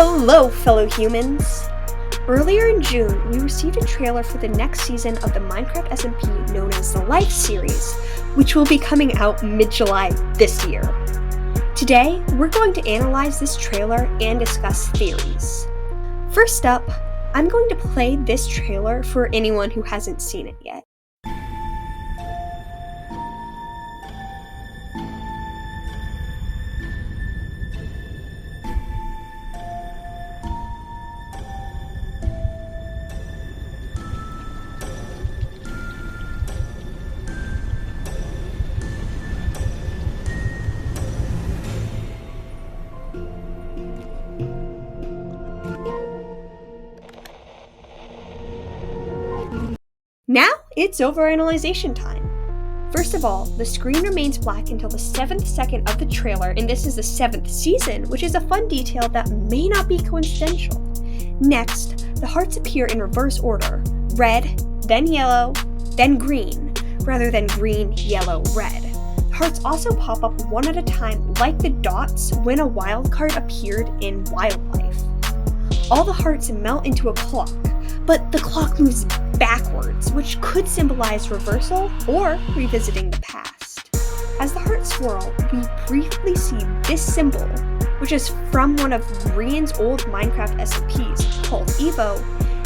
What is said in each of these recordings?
Hello, fellow humans! Earlier in June, we received a trailer for the next season of the Minecraft SMP known as the Life series, which will be coming out mid-July this year. Today, we're going to analyze this trailer and discuss theories. First up, I'm going to play this trailer for anyone who hasn't seen it yet. Now, it's overanalyzation time. First of all, the screen remains black until the 7th second of the trailer, and this is the 7th season, which is a fun detail that may not be coincidental. Next, the hearts appear in reverse order: red, then yellow, then green, rather than green, yellow, red. The hearts also pop up one at a time like the dots when a wildcard appeared in Wildlife. All the hearts melt into a clock, but the clock moves backwards, which could symbolize reversal or revisiting the past. As the hearts swirl, we briefly see this symbol, which is from one of Grian's old Minecraft SMPs called Evo,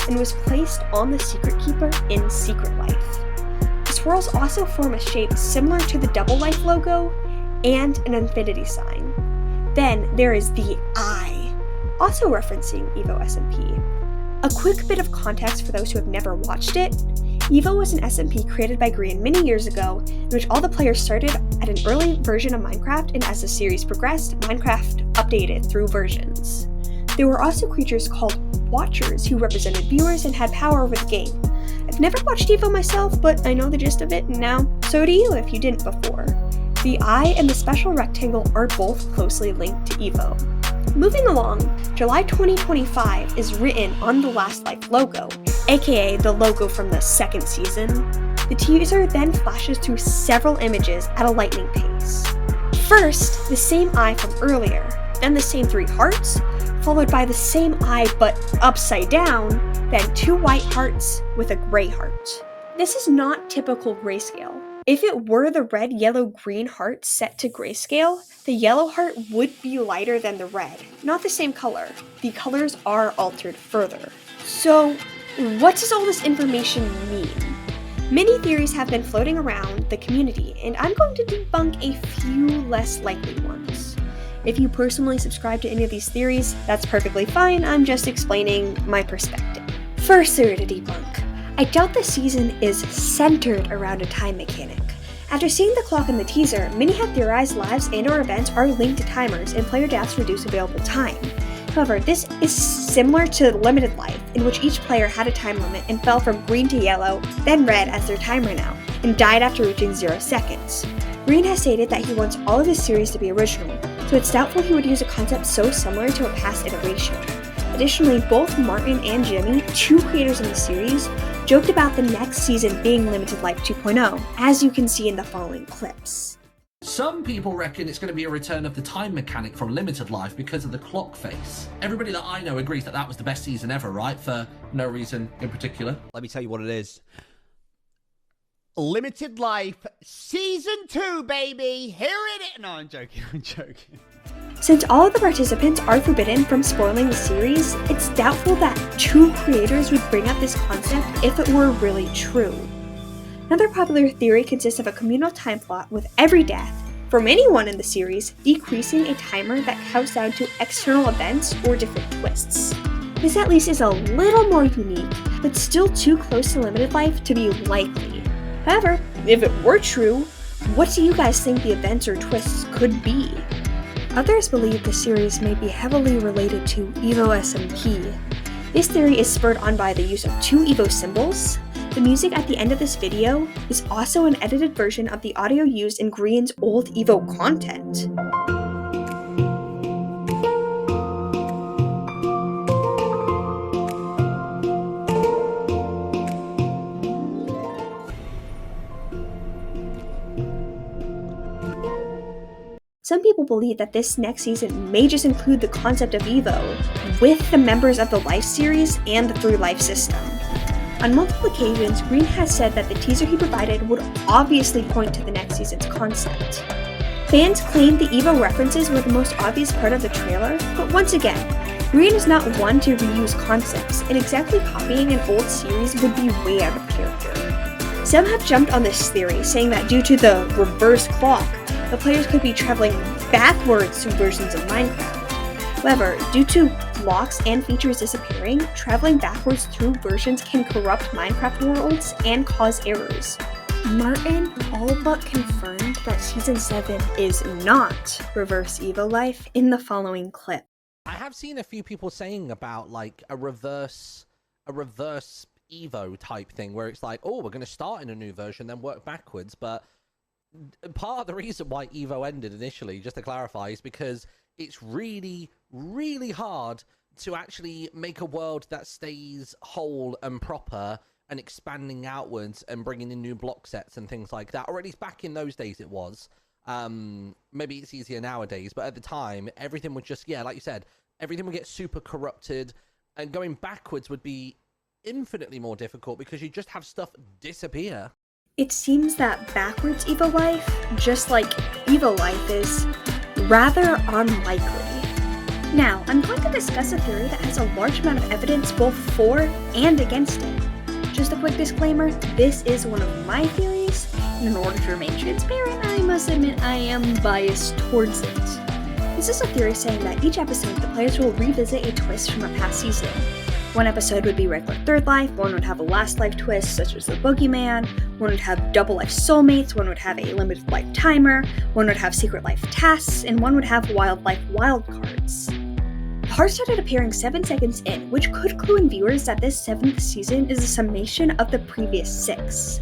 and was placed on the Secret Keeper in Secret Life. The swirls also form a shape similar to the Double Life logo and an infinity sign. Then there is the eye, also referencing Evo SMP. A quick bit of context for those who have never watched it: Evo was an SMP created by Grian many years ago, in which all the players started at an early version of Minecraft, and as the series progressed, Minecraft updated through versions. There were also creatures called Watchers who represented viewers and had power over the game. I've never watched Evo myself, but I know the gist of it, and now so do you if you didn't before. The eye and the special rectangle are both closely linked to Evo. Moving along, July 2025 is written on the Last Life logo, aka the logo from the 2nd season. The teaser then flashes through several images at a lightning pace. First, the same eye from earlier, then the same 3 hearts, followed by the same eye but upside down, then 2 white hearts with a gray heart. This is not typical grayscale. If it were the red, yellow, green heart set to grayscale, the yellow heart would be lighter than the red, not the same color. The colors are altered further. So, what does all this information mean? Many theories have been floating around the community, and I'm going to debunk a few less likely ones. If you personally subscribe to any of these theories, that's perfectly fine. I'm just explaining my perspective. First theory to debunk: I doubt the season is centered around a time mechanic. After seeing the clock in the teaser, many have theorized lives and/or events are linked to timers and player deaths reduce available time. However, this is similar to Limited Life, in which each player had a time limit and fell from green to yellow, then red as their time ran out, and died after reaching 0 seconds. Grian has stated that he wants all of his series to be original, so it's doubtful he would use a concept so similar to a past iteration. Additionally, both Martin and Jimmy, 2 creators in the series, joked about the next season being Limited Life 2.0, as you can see in the following clips. Some people reckon it's going to be a return of the time mechanic from Limited Life because of the clock face. Everybody that I know agrees that that was the best season ever, right? For no reason in particular. Let me tell you what it is. Limited Life Season 2, baby! Here it is! No, I'm joking, I'm joking. Since all of the participants are forbidden from spoiling the series, it's doubtful that 2 creators would bring up this concept if it were really true. Another popular theory consists of a communal time plot with every death, from anyone in the series, decreasing a timer that counts down to external events or different twists. This at least is a little more unique, but still too close to Limited Life to be likely. However, if it were true, what do you guys think the events or twists could be? Others believe the series may be heavily related to Evo SMP. This theory is spurred on by the use of 2 Evo symbols. The music at the end of this video is also an edited version of the audio used in Grian's old Evo content. Some people believe that this next season may just include the concept of Evo. with the members of the Life series and the Through Life system. On multiple occasions, Grian has said that the teaser he provided would obviously point to the next season's concept. Fans claimed the Evo references were the most obvious part of the trailer, but once again, Grian is not one to reuse concepts, and exactly copying an old series would be way out of character. Some have jumped on this theory, saying that due to the reverse clock, the players could be traveling backwards through versions of Minecraft. However, due to blocks and features disappearing, traveling backwards through versions can corrupt Minecraft worlds and cause errors. Martin all but confirmed that Season 7 is not Reverse Evo Life in the following clip. I have seen a few people saying about like a reverse Evo type thing where it's like, oh, we're going to start in a new version, then work backwards. But part of the reason why Evo ended initially, just to clarify, is because it's really, really hard to actually make a world that stays whole and proper and expanding outwards and bringing in new block sets and things like that. Or at least back in those days it was. Maybe it's easier nowadays, but at the time, everything would just, like you said, everything would get super corrupted, and going backwards would be infinitely more difficult because you just have stuff disappear. It seems that backwards Evo Life, just like Evo Life, is rather unlikely. Now, I'm going to discuss a theory that has a large amount of evidence both for and against it. Just a quick disclaimer, this is one of my theories, and in order to remain transparent, I must admit I am biased towards it. This is a theory saying that each episode the players will revisit a twist from a past season. One episode would be regular Third Life, one would have a Last Life twist such as the Boogeyman, one would have Double Life Soulmates, one would have a Limited Life Timer, one would have Secret Life tasks, and one would have Wild Life wildcards. The heart started appearing 7 seconds in, which could clue in viewers that this 7th season is a summation of the previous 6.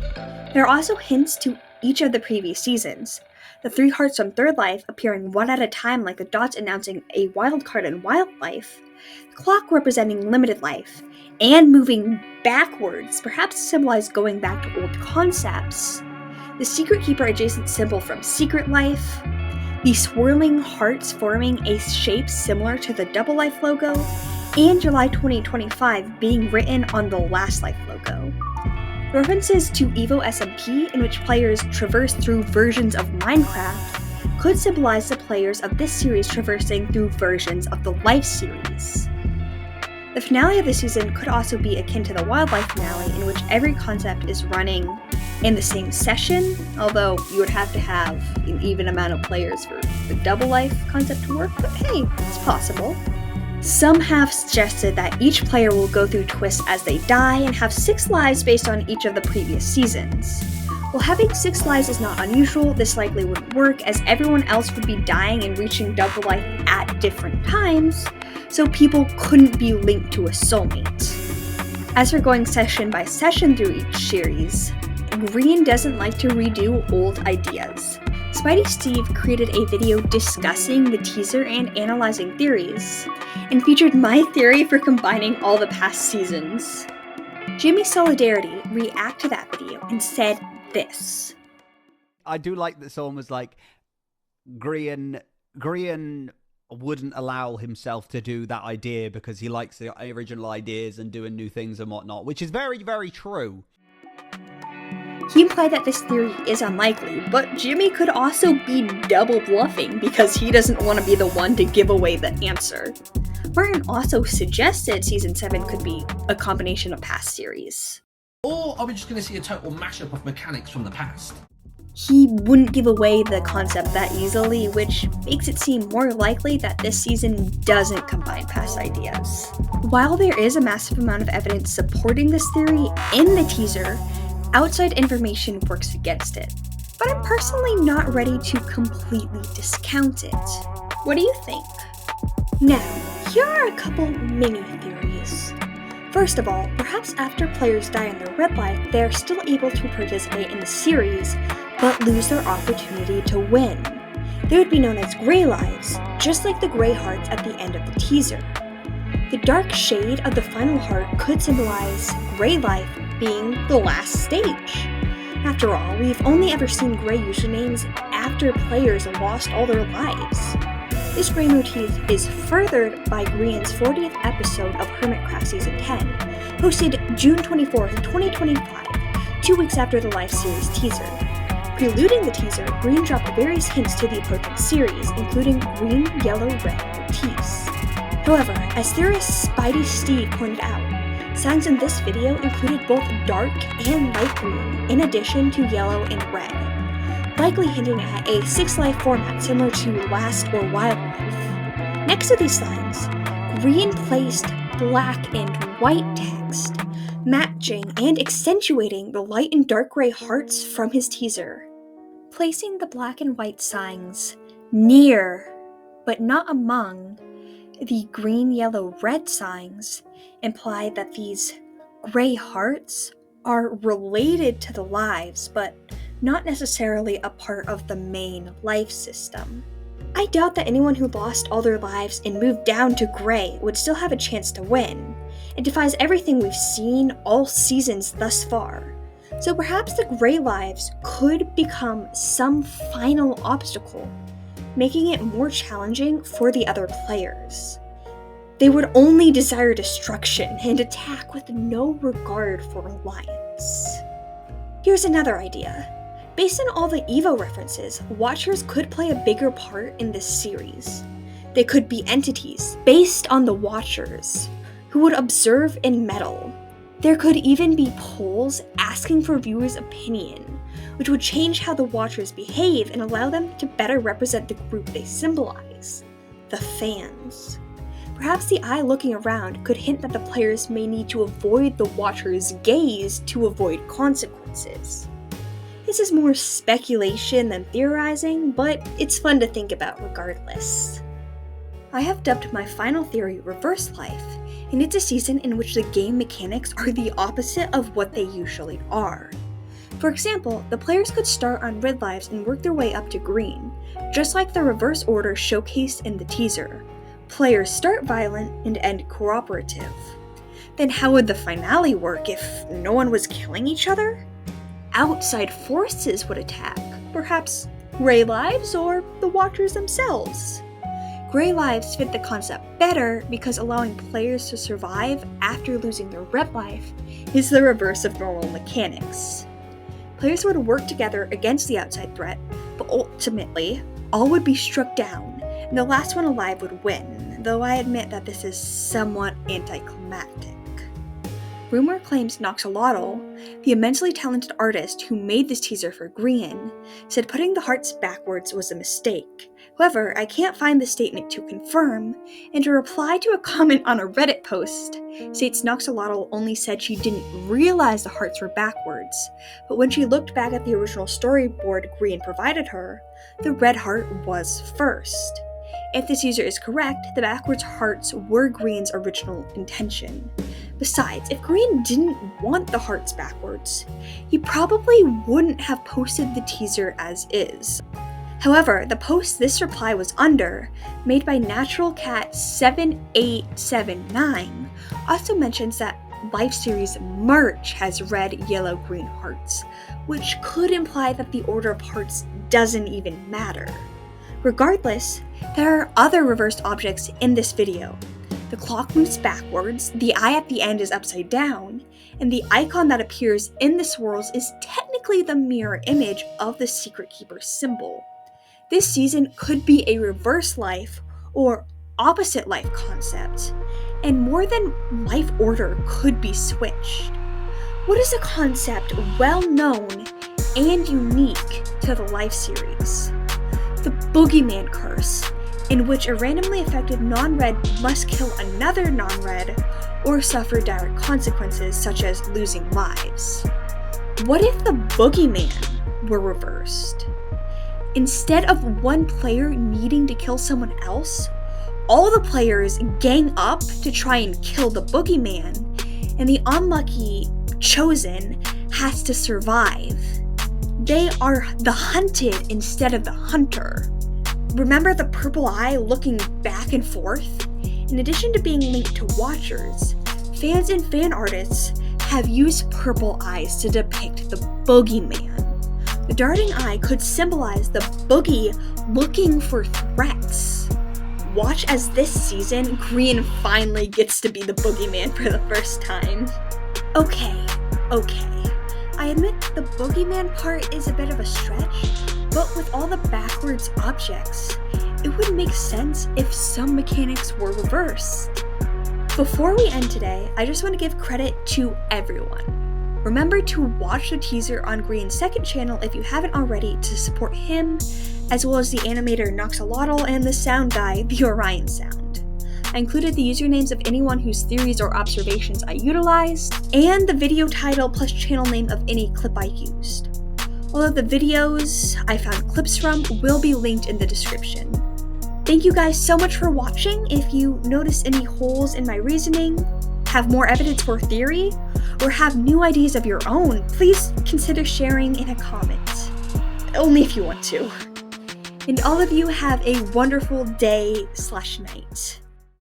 There are also hints to each of the previous seasons. The 3 hearts from Third Life appearing one at a time like the dots announcing a wildcard in Wild Life, the clock representing Limited Life, and moving backwards, perhaps to symbolize going back to old concepts, the Secret Keeper adjacent symbol from Secret Life, the swirling hearts forming a shape similar to the Double Life logo, and July 2025 being written on the Last Life logo. References to Evo SMP, in which players traverse through versions of Minecraft, could symbolize the players of this series traversing through versions of the Life series. The finale of the season could also be akin to the Wildlife finale, in which every concept is running in the same session, although you would have to have an even amount of players for the Double Life concept to work, but hey, it's possible. Some have suggested that each player will go through twists as they die and have 6 lives based on each of the previous seasons. While having 6 lives is not unusual, this likely wouldn't work as everyone else would be dying and reaching Double Life at different times, so people couldn't be linked to a soulmate. As for going session by session through each series, Grian doesn't like to redo old ideas. Spidey Steve created a video discussing the teaser and analyzing theories, and featured my theory for combining all the past seasons. Jimmy Solidarity reacted to that video and said this. I do like that someone was like, Grian wouldn't allow himself to do that idea because he likes the original ideas and doing new things and whatnot, which is very, very true. He implied that this theory is unlikely, but Jimmy could also be double bluffing because he doesn't want to be the one to give away the answer. Martin also suggested Season 7 could be a combination of past series. Or are we just going to see a total mashup of mechanics from the past? He wouldn't give away the concept that easily, which makes it seem more likely that this season doesn't combine past ideas. While there is a massive amount of evidence supporting this theory in the teaser, outside information works against it. But I'm personally not ready to completely discount it. What do you think? Now, here are a couple mini theories. First of all, perhaps after players die in their red life, they are still able to participate in the series, but lose their opportunity to win. They would be known as gray lives, just like the gray hearts at the end of the teaser. The dark shade of the final heart could symbolize gray life being the last stage. After all, we've only ever seen gray usernames after players lost all their lives. This gray motif is furthered by Grian's 40th episode of Hermitcraft Season 10, posted June 24th, 2025, 2 weeks after the live series teaser. Preluding the teaser, Grian dropped various hints to the approaching series, including green, yellow, red motifs. However, as theorist Spidey Steve pointed out, signs in this video included both dark and light green, in addition to yellow and red, likely hinting at a 6-life format similar to Last or Wildlife. Next to these signs, Grian placed black and white text, matching and accentuating the light and dark gray hearts from his teaser. Placing the black and white signs near, but not among, the green, yellow, red signs imply that these gray hearts are related to the lives, but not necessarily a part of the main life system. I doubt that anyone who lost all their lives and moved down to gray would still have a chance to win. It defies everything we've seen all seasons thus far. So perhaps the gray lives could become some final obstacle, making it more challenging for the other players. They would only desire destruction and attack with no regard for alliance. Here's another idea. Based on all the EVO references, Watchers could play a bigger part in this series. They could be entities based on the Watchers, who would observe and meddle. There could even be polls asking for viewers' opinion, which would change how the Watchers behave and allow them to better represent the group they symbolize, the fans. Perhaps the eye looking around could hint that the players may need to avoid the Watchers' gaze to avoid consequences. This is more speculation than theorizing, but it's fun to think about regardless. I have dubbed my final theory Reverse Life, and it's a season in which the game mechanics are the opposite of what they usually are. For example, the players could start on red lives and work their way up to green, just like the reverse order showcased in the teaser. Players start violent and end cooperative. Then how would the finale work if no one was killing each other? Outside forces would attack, perhaps gray lives or the Watchers themselves. Gray lives fit the concept better because allowing players to survive after losing their red life is the reverse of normal mechanics. Players would work together against the outside threat, but ultimately, all would be struck down, and the last one alive would win, though I admit that this is somewhat anticlimactic. Rumor claims Noxolotl, the immensely talented artist who made this teaser for Grian, said putting the hearts backwards was a mistake. However, I can't find the statement to confirm, and a reply to a comment on a Reddit post states Noxolotl only said she didn't realize the hearts were backwards, but when she looked back at the original storyboard Grian provided her, the red heart was first. If this user is correct, the backwards hearts were Grian's original intention. Besides, if Grian didn't want the hearts backwards, he probably wouldn't have posted the teaser as is. However, the post this reply was under, made by NaturalCat7879, also mentions that Life Series merch has red, yellow, green hearts, which could imply that the order of hearts doesn't even matter. Regardless, there are other reversed objects in this video. The clock moves backwards, the eye at the end is upside down, and the icon that appears in the swirls is technically the mirror image of the Secret Keeper symbol. This season could be a reverse life or opposite life concept, and more than life order could be switched. What is a concept well known and unique to the Life series? The Boogeyman Curse, in which a randomly affected non-red must kill another non-red or suffer direct consequences such as losing lives. What if the Boogeyman were reversed? Instead of one player needing to kill someone else, all the players gang up to try and kill the Boogeyman, and the unlucky chosen has to survive. They are the hunted instead of the hunter. Remember the purple eye looking back and forth? In addition to being linked to Watchers, fans and fan artists have used purple eyes to depict the Boogeyman. The darting eye could symbolize the boogie looking for threats. watch as this season, Grian finally gets to be the boogeyman for the first time. Okay. I admit the boogeyman part is a bit of a stretch, but with all the backwards objects, it would make sense if some mechanics were reversed. Before we end today, I just want to give credit to everyone. Remember to watch the teaser on Grian's second channel if you haven't already to support him, as well as the animator Noxolotl and the sound guy, the Orion Sound. I included the usernames of anyone whose theories or observations I utilized, and the video title plus channel name of any clip I used. All of the videos I found clips from will be linked in the description. Thank you guys so much for watching. If you notice any holes in my reasoning, have more evidence for theory, or have new ideas of your own, please consider sharing in a comment. Only if you want to. And all of you have a wonderful day/night.